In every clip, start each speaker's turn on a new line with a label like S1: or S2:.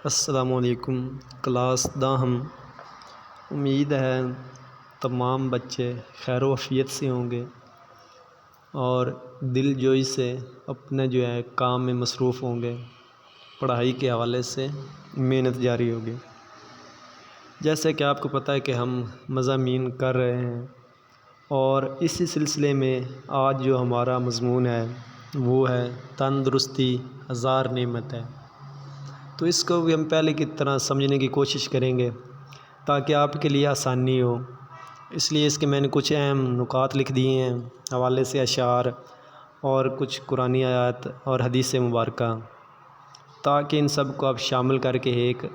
S1: السلام علیکم کلاس داہم۔ امید ہے تمام بچے خیر و عافیت سے ہوں گے اور دل جوئی سے اپنے کام میں مصروف ہوں گے، پڑھائی کے حوالے سے محنت جاری ہوگی۔ جیسے کہ آپ کو پتہ ہے کہ ہم مضامین کر رہے ہیں اور اسی سلسلے میں آج جو ہمارا مضمون ہے وہ ہے تندرستی ہزار نعمت ہے۔ تو اس کو بھی ہم پہلے کی طرح سمجھنے کی کوشش کریں گے تاکہ آپ کے لیے آسانی ہو۔ اس لیے اس کے میں نے کچھ اہم نکات لکھ دیے ہیں حوالے سے اشعار اور کچھ قرآنی آیات اور حدیث مبارکہ، تاکہ ان سب کو آپ شامل کر کے ایک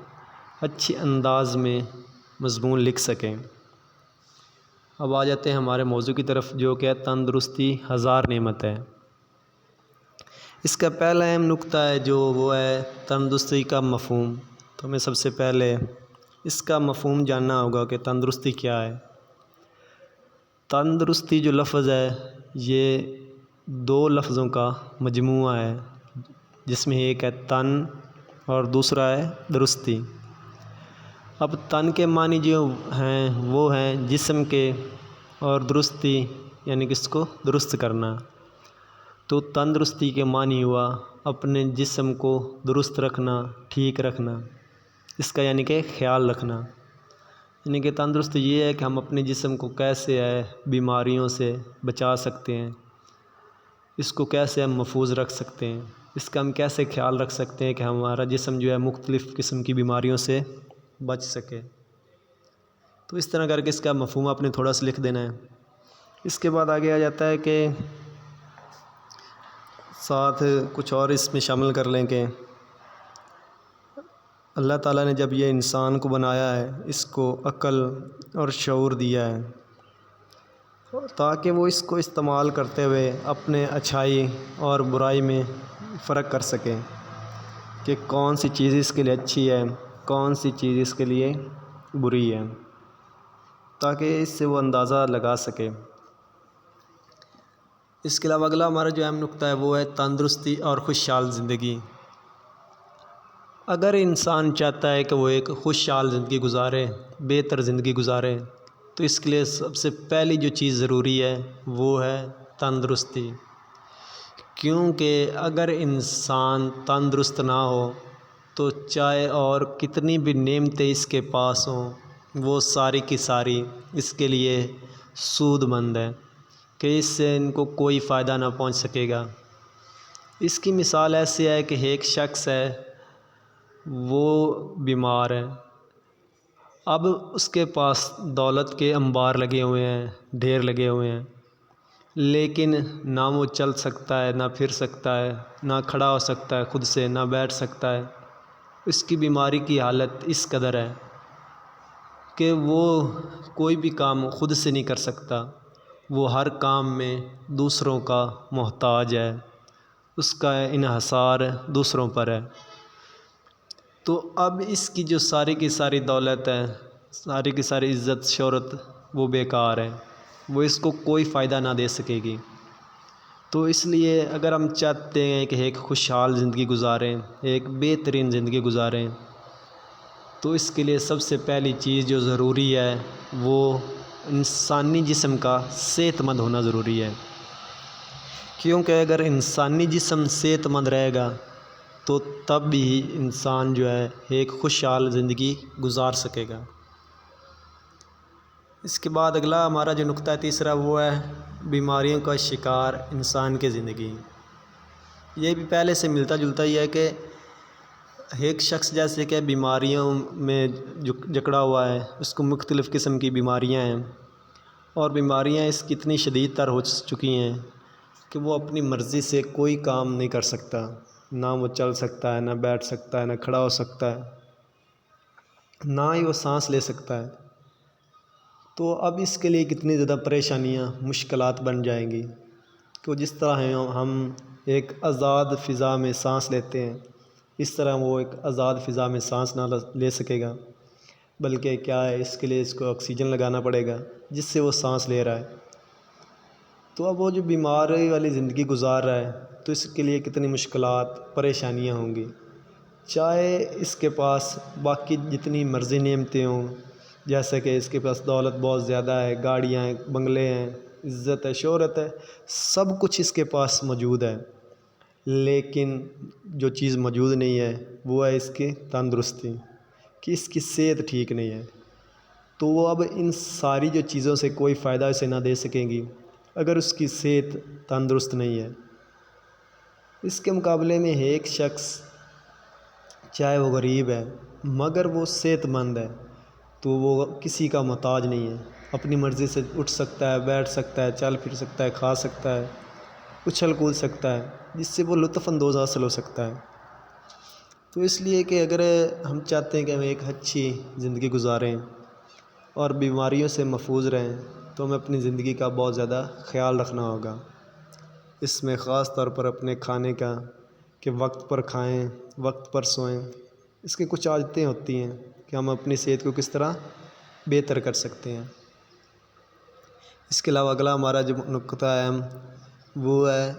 S1: اچھی انداز میں مضمون لکھ سکیں۔ اب آ جاتے ہیں ہمارے موضوع کی طرف، جو کہ تندرستی ہزار نعمت ہے۔ اس کا پہلا اہم نکتہ ہے جو وہ ہے تندرستی کا مفہوم۔ تو ہمیں سب سے پہلے اس کا مفہوم جاننا ہوگا کہ تندرستی کیا ہے۔ تندرستی جو لفظ ہے یہ دو لفظوں کا مجموعہ ہے، جس میں ایک ہے تن اور دوسرا ہے درستی۔ اب تن کے معنی جو ہیں وہ ہیں جسم کے، اور درستی یعنی کہ اس کو درست کرنا۔ تو تندرستی کے معنی ہوا اپنے جسم کو درست رکھنا، ٹھیک رکھنا، اس کا یعنی کہ خیال رکھنا۔ یعنی کہ تندرستی یہ ہے کہ ہم اپنے جسم کو کیسے بیماریوں سے بچا سکتے ہیں، اس کو کیسے ہم محفوظ رکھ سکتے ہیں، اس کا ہم کیسے خیال رکھ سکتے ہیں کہ ہمارا جسم مختلف قسم کی بیماریوں سے بچ سکے۔ تو اس طرح کر کے اس کا مفہوم آپ نے تھوڑا سا لکھ دینا ہے۔ اس کے بعد آگے آ جاتا ہے کہ ساتھ کچھ اور اس میں شامل کر لیں کہ اللہ تعالیٰ نے جب یہ انسان کو بنایا ہے، اس کو عقل اور شعور دیا ہے تاکہ وہ اس کو استعمال کرتے ہوئے اپنے اچھائی اور برائی میں فرق کر سکیں کہ کون سی چیز اس کے لیے اچھی ہے، کون سی چیز اس کے لیے بری ہے، تاکہ اس سے وہ اندازہ لگا سکے۔ اس کے علاوہ اگلا ہمارا جو اہم نکتہ ہے وہ ہے تندرستی اور خوشحال زندگی۔ اگر انسان چاہتا ہے کہ وہ ایک خوشحال زندگی گزارے، بہتر زندگی گزارے، تو اس کے لیے سب سے پہلی جو چیز ضروری ہے وہ ہے تندرستی۔ کیونکہ اگر انسان تندرست نہ ہو تو چاہے اور کتنی بھی نعمتیں اس کے پاس ہوں، وہ ساری کی ساری اس کے لیے سود مند ہے کہ اس سے ان کو کوئی فائدہ نہ پہنچ سکے گا۔ اس کی مثال ایسی ہے کہ ایک شخص ہے، وہ بیمار ہے، اب اس کے پاس دولت کے انبار لگے ہوئے ہیں، ڈھیر لگے ہوئے ہیں، لیکن نہ وہ چل سکتا ہے، نہ پھر سکتا ہے، نہ کھڑا ہو سکتا ہے خود سے، نہ بیٹھ سکتا ہے۔ اس کی بیماری کی حالت اس قدر ہے کہ وہ کوئی بھی کام خود سے نہیں کر سکتا، وہ ہر کام میں دوسروں کا محتاج ہے، اس کا انحصار دوسروں پر ہے۔ تو اب اس کی جو ساری کی ساری دولت ہے، ساری کی ساری عزت شہرت، وہ بیکار ہے، وہ اس کو کوئی فائدہ نہ دے سکے گی۔ تو اس لیے اگر ہم چاہتے ہیں کہ ایک خوشحال زندگی گزاریں، ایک بہترین زندگی گزاریں، تو اس کے لیے سب سے پہلی چیز جو ضروری ہے وہ انسانی جسم کا صحت مند ہونا ضروری ہے۔ کیونکہ اگر انسانی جسم صحت مند رہے گا تو تب بھی انسان ایک خوشحال زندگی گزار سکے گا۔ اس کے بعد اگلا ہمارا جو نکتہ ہے تیسرا، وہ ہے بیماریوں کا شکار انسان کی زندگی۔ یہ بھی پہلے سے ملتا جلتا ہی ہے کہ ایک شخص جیسے کہ بیماریوں میں جکڑا ہوا ہے، اس کو مختلف قسم کی بیماریاں ہیں، اور بیماریاں اس کی اتنی شدید تر ہو چکی ہیں کہ وہ اپنی مرضی سے کوئی کام نہیں کر سکتا، نہ وہ چل سکتا ہے، نہ بیٹھ سکتا ہے، نہ کھڑا ہو سکتا ہے، نہ ہی وہ سانس لے سکتا ہے۔ تو اب اس کے لیے کتنی زیادہ پریشانیاں، مشکلات بن جائیں گی کہ جس طرح ہم ایک آزاد فضا میں سانس لیتے ہیں، اس طرح وہ ایک آزاد فضا میں سانس نہ لے سکے گا، بلکہ کیا ہے، اس کے لیے اس کو آکسیجن لگانا پڑے گا جس سے وہ سانس لے رہا ہے۔ تو اب وہ جو بیماری والی زندگی گزار رہا ہے تو اس کے لیے کتنی مشکلات، پریشانیاں ہوں گی۔ چاہے اس کے پاس باقی جتنی مرضی نعمتیں ہوں، جیسا کہ اس کے پاس دولت بہت زیادہ ہے، گاڑیاں ہیں، بنگلے ہیں، عزت ہے، شہرت ہے، سب کچھ اس کے پاس موجود ہے، لیکن جو چیز موجود نہیں ہے وہ ہے اس کی تندرستی، کہ اس کی صحت ٹھیک نہیں ہے۔ تو وہ اب ان ساری جو چیزوں سے کوئی فائدہ اسے نہ دے سکیں گی اگر اس کی صحت تندرست نہیں ہے۔ اس کے مقابلے میں ایک شخص چاہے وہ غریب ہے مگر وہ صحت مند ہے تو وہ کسی کا محتاج نہیں ہے، اپنی مرضی سے اٹھ سکتا ہے، بیٹھ سکتا ہے، چل پھر سکتا ہے، کھا سکتا ہے، اچھل کود سکتا ہے، جس سے وہ لطف اندوز حاصل ہو سکتا ہے۔ تو اس لیے کہ اگر ہم چاہتے ہیں کہ ہم ایک اچھی زندگی گزاریں اور بیماریوں سے محفوظ رہیں تو ہمیں اپنی زندگی کا بہت زیادہ خیال رکھنا ہوگا۔ اس میں خاص طور پر اپنے کھانے کا، کہ وقت پر کھائیں، وقت پر سوئیں۔ اس کی کچھ عادتیں ہوتی ہیں کہ ہم اپنی صحت کو کس طرح بہتر کر سکتے ہیں۔ اس کے علاوہ اگلا ہمارا جو نقطہ اہم وہ ہے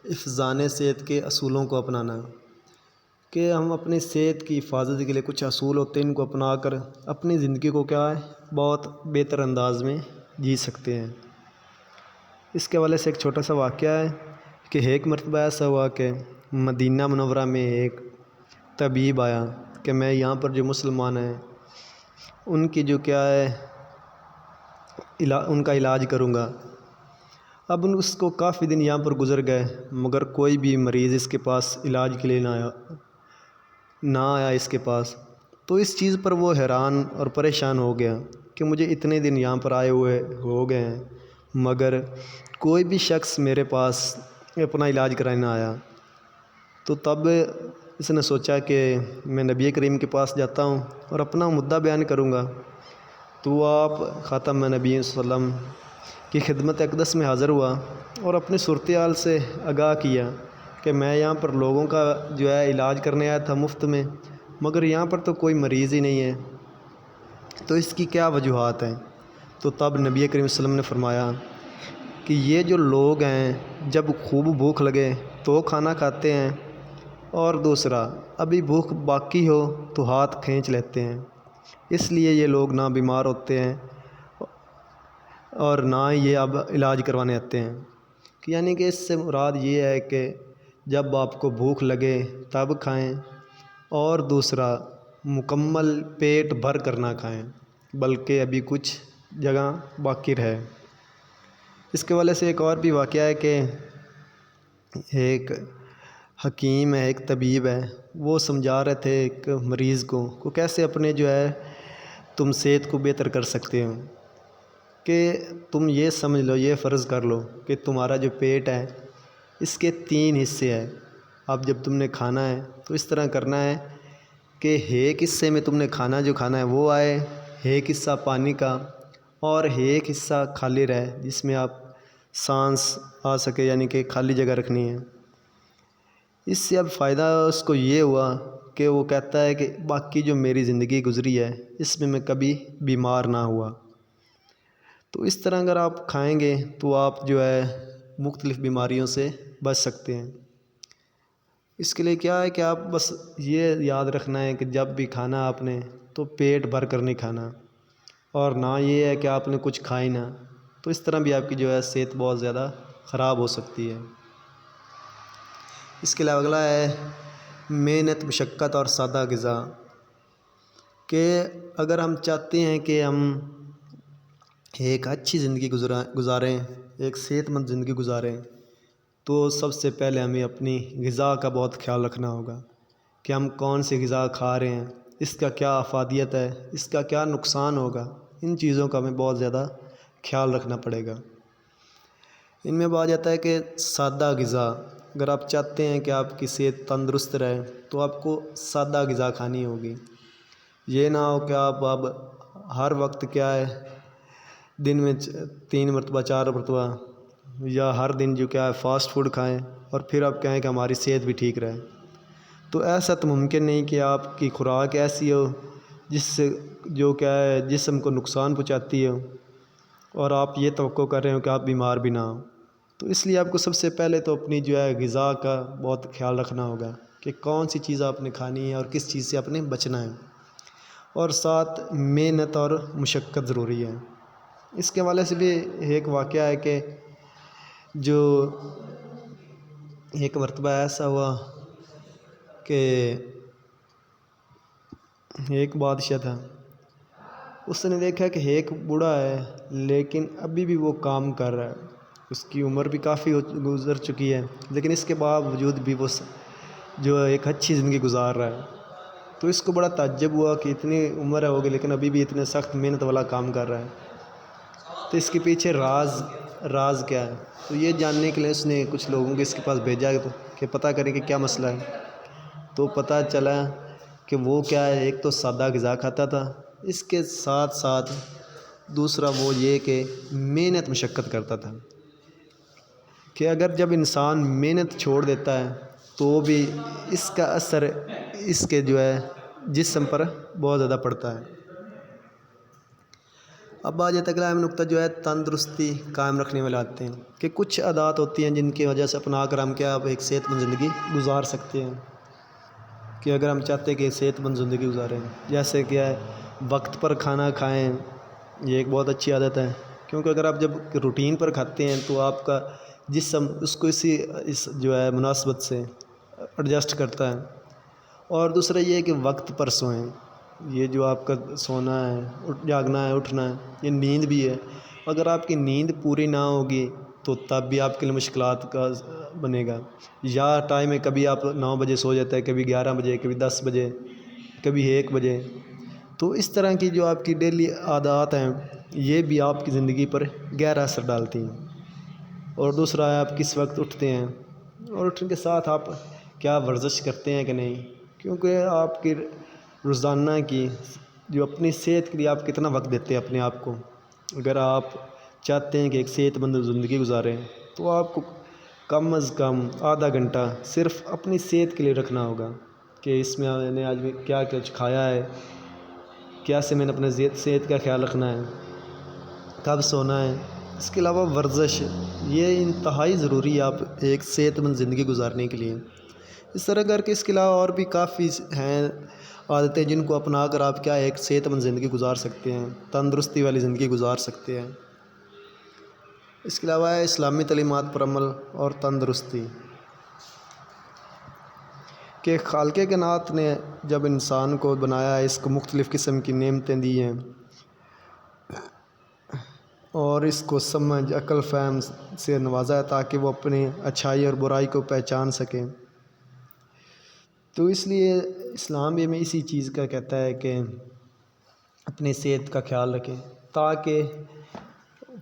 S1: حفظان صحت کے اصولوں کو اپنانا، کہ ہم اپنی صحت کی حفاظت کے لیے کچھ اصول ہوتے ہیں، ان کو اپنا کر اپنی زندگی کو کیا ہے بہت بہتر انداز میں جی سکتے ہیں۔ اس کے حوالے سے ایک چھوٹا سا واقعہ ہے کہ ایک مرتبہ ایسا ہوا کہ مدینہ منورہ میں ایک طبیب آیا کہ میں یہاں پر جو مسلمان ہیں ان کی جو کیا ہے ان کا علاج کروں گا۔ اب اس کو کافی دن یہاں پر گزر گئے مگر کوئی بھی مریض اس کے پاس علاج کے لیے نہ آیا اس کے پاس۔ تو اس چیز پر وہ حیران اور پریشان ہو گیا کہ مجھے اتنے دن یہاں پر آئے ہوئے ہو گئے ہیں مگر کوئی بھی شخص میرے پاس اپنا علاج کرانے نہ آیا۔ تو تب اس نے سوچا کہ میں نبی کریم کے پاس جاتا ہوں اور اپنا مدعا بیان کروں گا۔ تو آپ خاتم نبی صلی اللہ علیہ وسلم کی خدمت اقدس میں حاضر ہوا اور اپنی صورتحال سے آگاہ کیا کہ میں یہاں پر لوگوں کا جو ہے علاج کرنے آیا تھا مفت میں، مگر یہاں پر تو کوئی مریض ہی نہیں ہے، تو اس کی کیا وجوہات ہیں؟ تو تب نبی کریم صلی اللہ علیہ وسلم نے فرمایا کہ یہ جو لوگ ہیں جب خوب بھوک لگے تو کھانا کھاتے ہیں، اور دوسرا ابھی بھوک باقی ہو تو ہاتھ کھینچ لیتے ہیں، اس لیے یہ لوگ نہ بیمار ہوتے ہیں اور نہ یہ اب علاج کروانے آتے ہیں۔ یعنی کہ اس سے مراد یہ ہے کہ جب آپ کو بھوک لگے تب کھائیں، اور دوسرا مکمل پیٹ بھر کر نہ کھائیں بلکہ ابھی کچھ جگہ باقی رہے۔ اس کے والے سے ایک اور بھی واقعہ ہے کہ ایک حکیم ہے، ایک طبیب ہے، وہ سمجھا رہے تھے ایک مریض کو کیسے اپنے جو ہے تم صحت کو بہتر کر سکتے ہو، کہ تم یہ سمجھ لو، یہ فرض کر لو کہ تمہارا جو پیٹ ہے اس کے 3 حصے ہیں۔ اب جب تم نے کھانا ہے تو اس طرح کرنا ہے کہ ایک حصے میں تم نے جو کھانا ہے وہ آئے، ایک حصہ پانی کا اور ایک حصہ خالی رہے جس میں آپ سانس آ سکے، یعنی کہ خالی جگہ رکھنی ہے۔ اس سے اب فائدہ اس کو یہ ہوا کہ وہ کہتا ہے کہ باقی جو میری زندگی گزری ہے اس میں میں کبھی بیمار نہ ہوا۔ تو اس طرح اگر آپ کھائیں گے تو آپ جو ہے مختلف بیماریوں سے بچ سکتے ہیں۔ اس کے لیے کیا ہے کہ آپ بس یہ یاد رکھنا ہے کہ جب بھی کھانا آپ نے تو پیٹ بھر کر نہیں کھانا، اور نہ یہ ہے کہ آپ نے کچھ کھائی نہ، تو اس طرح بھی آپ کی جو ہے صحت بہت زیادہ خراب ہو سکتی ہے۔ اس کے علاوہ اگلا ہے محنت، مشقت اور سادہ غذا، کہ اگر ہم چاہتے ہیں کہ ہم ایک اچھی زندگی گزاریں، ایک صحت مند زندگی گزاریں، تو سب سے پہلے ہمیں اپنی غذا کا بہت خیال رکھنا ہوگا کہ ہم کون سی غذا کھا رہے ہیں، اس کا کیا افادیت ہے، اس کا کیا نقصان ہوگا، ان چیزوں کا ہمیں بہت زیادہ خیال رکھنا پڑے گا۔ ان میں آ جاتا ہے کہ سادہ غذا، اگر آپ چاہتے ہیں کہ آپ کی صحت تندرست رہے تو آپ کو سادہ غذا کھانی ہوگی۔ یہ نہ ہو کہ آپ اب ہر وقت کیا ہے دن میں 3 مرتبہ 4 مرتبہ یا ہر دن جو کیا ہے فاسٹ فوڈ کھائیں اور پھر آپ کہیں کہ ہماری صحت بھی ٹھیک رہے۔ تو ایسا تو ممکن نہیں کہ آپ کی خوراک ایسی ہو جس سے جو کیا ہے جسم کو نقصان پہنچاتی ہو اور آپ یہ توقع کر رہے ہو کہ آپ بیمار بھی نہ ہوں۔ تو اس لیے آپ کو سب سے پہلے تو اپنی جو ہے غذا کا بہت خیال رکھنا ہوگا۔ کہ کون سی چیز آپ نے کھانی ہے اور کس چیز سے آپ نے بچنا ہے، اور ساتھ محنت اور مشقت ضروری ہے۔ اس کے حوالے سے بھی ایک واقعہ ہے کہ جو ایک مرتبہ ایسا ہوا کہ ایک بادشاہ تھا، اس نے دیکھا کہ ایک بوڑھا ہے لیکن ابھی بھی وہ کام کر رہا ہے، اس کی عمر بھی کافی گزر چکی ہے، لیکن اس کے باوجود بھی وہ جو ایک اچھی زندگی گزار رہا ہے۔ تو اس کو بڑا تعجب ہوا کہ اتنی عمر ہے ہوگی لیکن ابھی بھی اتنے سخت محنت والا کام کر رہا ہے، تو اس کے پیچھے راز کیا ہے؟ تو یہ جاننے کے لیے اس نے کچھ لوگوں کو اس کے پاس بھیجا کہ پتہ کریں کہ کیا مسئلہ ہے۔ تو پتہ چلا کہ وہ کیا ہے، ایک تو سادہ غذا کھاتا تھا، اس کے ساتھ ساتھ دوسرا وہ یہ کہ محنت مشقت کرتا تھا، کہ اگر جب انسان محنت چھوڑ دیتا ہے تو بھی اس کا اثر اس کے جو ہے جسم پر بہت زیادہ پڑتا ہے۔ اب آج تک اہم نقطہ جو ہے تندرستی قائم رکھنے والے آتے ہیں، کہ کچھ عادات ہوتی ہیں جن کی وجہ سے اپنا کر ہم کیا ایک صحت مند زندگی گزار سکتے ہیں، کہ اگر ہم چاہتے ہیں کہ صحت مند زندگی گزاریں، جیسے کیا ہے وقت پر کھانا کھائیں، یہ ایک بہت اچھی عادت ہے، کیونکہ اگر آپ جب روٹین پر کھاتے ہیں تو آپ کا جسم اس کو اس جو ہے مناسبت سے ایڈجسٹ کرتا ہے۔ اور دوسرا یہ ہے کہ وقت پر سوئیں، یہ جو آپ کا سونا ہے، جاگنا ہے، اٹھنا ہے، یہ نیند بھی ہے، اگر آپ کی نیند پوری نہ ہوگی تو تب بھی آپ کے لیے مشکلات کا بنے گا۔ یا ٹائم ہے، کبھی آپ 9 بجے سو جاتے ہیں، کبھی 11 بجے، کبھی 10 بجے، کبھی 1 بجے، تو اس طرح کی جو آپ کی ڈیلی عادات ہیں یہ بھی آپ کی زندگی پر گہرا اثر ڈالتی ہیں۔ اور دوسرا ہے آپ کس وقت اٹھتے ہیں، اور اٹھنے کے ساتھ آپ کیا ورزش کرتے ہیں کہ نہیں، کیونکہ آپ کی روزانہ کی جو اپنی صحت کے لیے آپ کتنا وقت دیتے ہیں اپنے آپ کو۔ اگر آپ چاہتے ہیں کہ ایک صحت مند زندگی گزاریں تو آپ کو کم از کم آدھا گھنٹہ صرف اپنی صحت کے لیے رکھنا ہوگا، کہ اس میں نے آج کیا کچھ کھایا ہے، کیسے میں نے اپنے صحت کا خیال رکھنا ہے، کب سونا ہے۔ اس کے علاوہ ورزش یہ انتہائی ضروری ہے آپ ایک صحت مند زندگی گزارنے کے لیے۔ اس طرح کر کے اس کے علاوہ اور بھی کافی ہیں عادتیں جن کو اپنا کر آپ کیا ایک صحت مند زندگی گزار سکتے ہیں، تندرستی والی زندگی گزار سکتے ہیں۔ اس کے علاوہ ہے اسلامی تعلیمات پر عمل اور تندرستی، کہ خالق کائنات نے جب انسان کو بنایا ہے اس کو مختلف قسم کی نعمتیں دی ہیں اور اس کو سمجھ عقل فہم سے نوازا ہے تاکہ وہ اپنی اچھائی اور برائی کو پہچان سکیں۔ تو اس لیے اسلام بھی ہمیں اسی چیز کا کہتا ہے کہ اپنی صحت کا خیال رکھیں تاکہ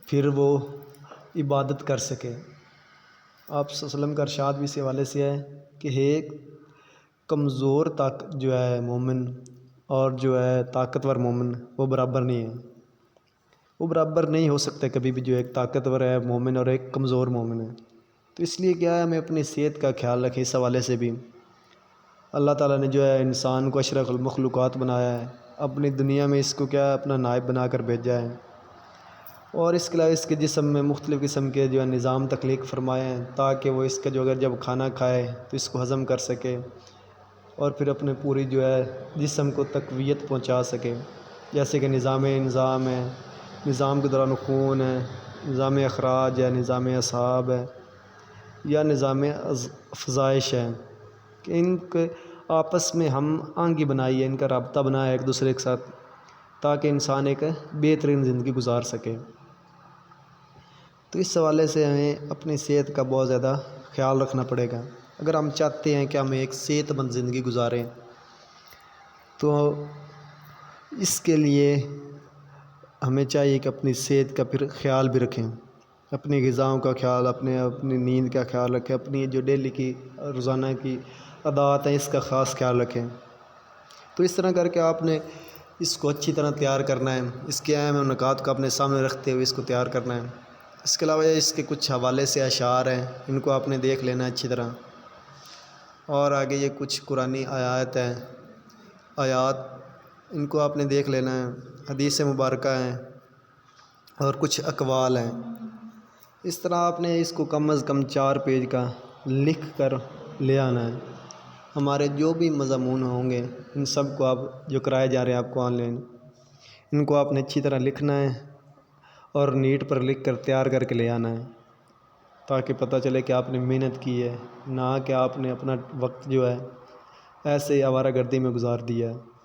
S1: پھر وہ عبادت کر سکے۔ آپ صلی اللہ علیہ وسلم کا ارشاد بھی اس حوالے سے ہے کہ ایک کمزور جو ہے مومن اور جو ہے طاقتور مومن وہ برابر نہیں ہے، وہ برابر نہیں ہو سکتا کبھی بھی، جو ایک طاقتور ہے مومن اور ایک کمزور مومن ہے۔ تو اس لیے کیا ہے ہمیں اپنی صحت کا خیال رکھیں۔ اس حوالے سے بھی اللہ تعالیٰ نے جو ہے انسان کو اشرف المخلوقات بنایا ہے، اپنی دنیا میں اس کو کیا اپنا نائب بنا کر بھیجا ہے، اور اس کے علاوہ اس کے جسم میں مختلف قسم کے جو ہے نظام تخلیق فرمائے ہیں تاکہ وہ اس کا جو اگر جب کھانا کھائے تو اس کو ہضم کر سکے اور پھر اپنے پوری جو ہے جسم کو تقویت پہنچا سکے، جیسے کہ نظام ہے، نظام کے دوران خون ہے، نظام اخراج ہے، نظام اعصاب ہے، یا نظام افزائش ہے، کہ ان کے آپس میں ہم آہنگی بنائی ہے، ان کا رابطہ بنایا ہے ایک دوسرے کے ساتھ تاکہ انسان ایک بہترین زندگی گزار سکے۔ تو اس حوالے سے ہمیں اپنی صحت کا بہت زیادہ خیال رکھنا پڑے گا اگر ہم چاہتے ہیں کہ ہم ایک صحت مند زندگی گزاریں۔ تو اس کے لیے ہمیں چاہیے کہ اپنی صحت کا پھر خیال بھی رکھیں، اپنی غذاؤں کا خیال، اپنی نیند کا خیال رکھیں، اپنی جو ڈیلی کی روزانہ کی عادات ہیں اس کا خاص خیال رکھیں۔ تو اس طرح کر کے آپ نے اس کو اچھی طرح تیار کرنا ہے، اس کے اہم نکات کو اپنے سامنے رکھتے ہوئے اس کو تیار کرنا ہے۔ اس کے علاوہ اس کے کچھ حوالے سے اشعار ہیں، ان کو آپ نے دیکھ لینا ہے اچھی طرح، اور آگے یہ کچھ قرآنی آیات ان کو آپ نے دیکھ لینا ہے، حدیث مبارکہ ہیں اور کچھ اقوال ہیں۔ اس طرح آپ نے اس کو کم از کم 4 پیج کا لکھ کر لے آنا ہے، ہمارے جو بھی مضامون ہوں گے ان سب کو آپ جو کرائے جا رہے ہیں آپ کو آن لائن، ان کو آپ نے اچھی طرح لکھنا ہے اور نیٹ پر لکھ کر تیار کر کے لے آنا ہے، تاکہ پتہ چلے کہ آپ نے محنت کی ہے، نہ کہ آپ نے اپنا وقت جو ہے ایسے ہی آوارہ گردی میں گزار دیا ہے۔